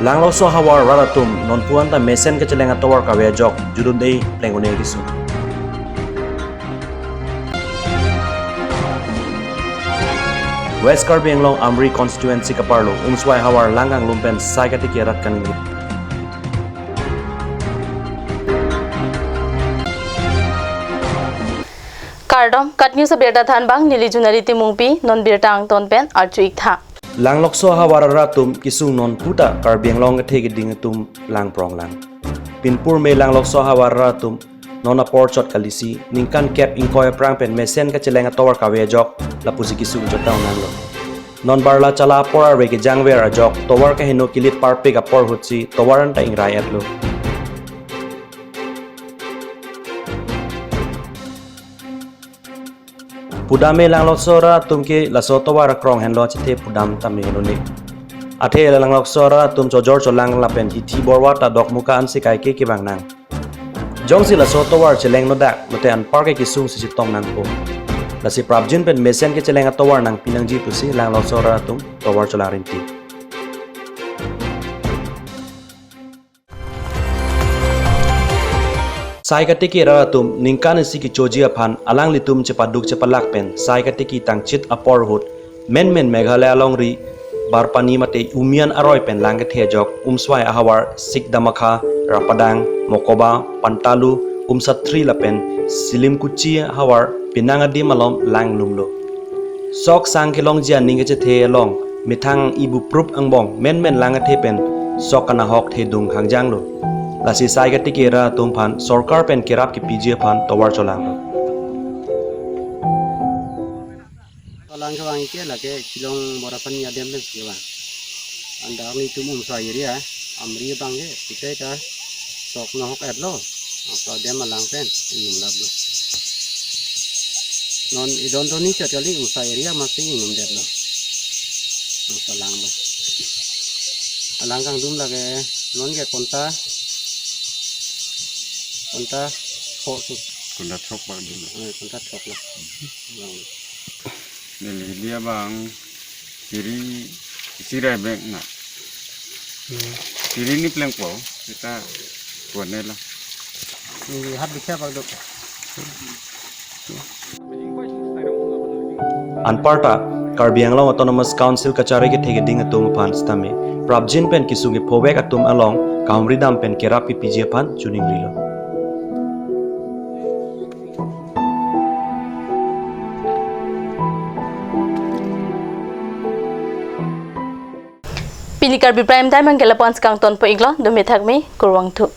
Langlo so hawar raratum non puanta mesen kecelenga tawar kawe jok judun dei plengone gisu. West Karbi Anglong Amri constituency kaparlo umswai hawar langgang lumpen sai katiki rat kaningi. Kardom katnyu sa berda than bang nili junari timungpi non birtang tonpen archuik tha. Langlok so hawar ratum kisung non puta Karbi Anglong thege ding tum lang prong lang. Pinpur me langlok so hawar ratum nona porchot kalisi ningkan kep inkoy prang pen mesen kecelenga tawar kawe jok lapusi kisung jotau nanglo. Non barla chala pora rege jangwer ajok tawar ka hino kilit parpe ka por hutsi tawaran ta ingrai atlo. Pudame langlok sora tumke laso tawar krong henlo chite pudam tamni nuni. Athe langlok sora tum cho jor cho lang lapen hiti borwa ta dok muka an sikai ke bang nang. Jong si laso tawar cheleng no dak mote an parke kisung si tong nang po. Lasi prabjin pen mesen ke cheleng tawar nang pinang ji pusi langlok sora tum tawar cholarinti. Sai katiki ratum ningkan si ki choji aphan alang litum cepaduk cepalak pen sai katiki tangchit apor hut men meghalaya longri barpani mate umian aroy pen langket hejok umswai ahawar sik damakha rapadang mokoba pantalu umsatri lapen silim kuchi hawar pinangadi malom lang lumlo sok sang kilong jia ninge che the long mithang ibu prup angbong men langat he pen sok kana hok the dung hangjang lo lasi sai katiki ra tumphan sarkar pen kerap ki pj phan tawar cholang lo Lang kawang ke la ke kilong borapan ya dem le ke ba anda ni tum sai ria amri bang ke kita ta sok no hok atlo apa dem malang pen ingum lab lo non idon to ni chatali sai ria masih ingum det lo salang ba alang kang dum la ke non ke konta ho su konta thok ba dum konta thok la Nili dia bang kiri sirai bank nak kiri ni plank po kita buat ni lah ni hat bikha bang dok Anparta Karbi Anglong Autonomous Council kachare ke thege ding atum phan stame prabjin pen kisungi phobek atum along kaumri dam pen kerapi pj phan chuning rilo Pini Karbi Prime Time ang gelapon sa kang ton po iglo, dumithag mi kurwang tu.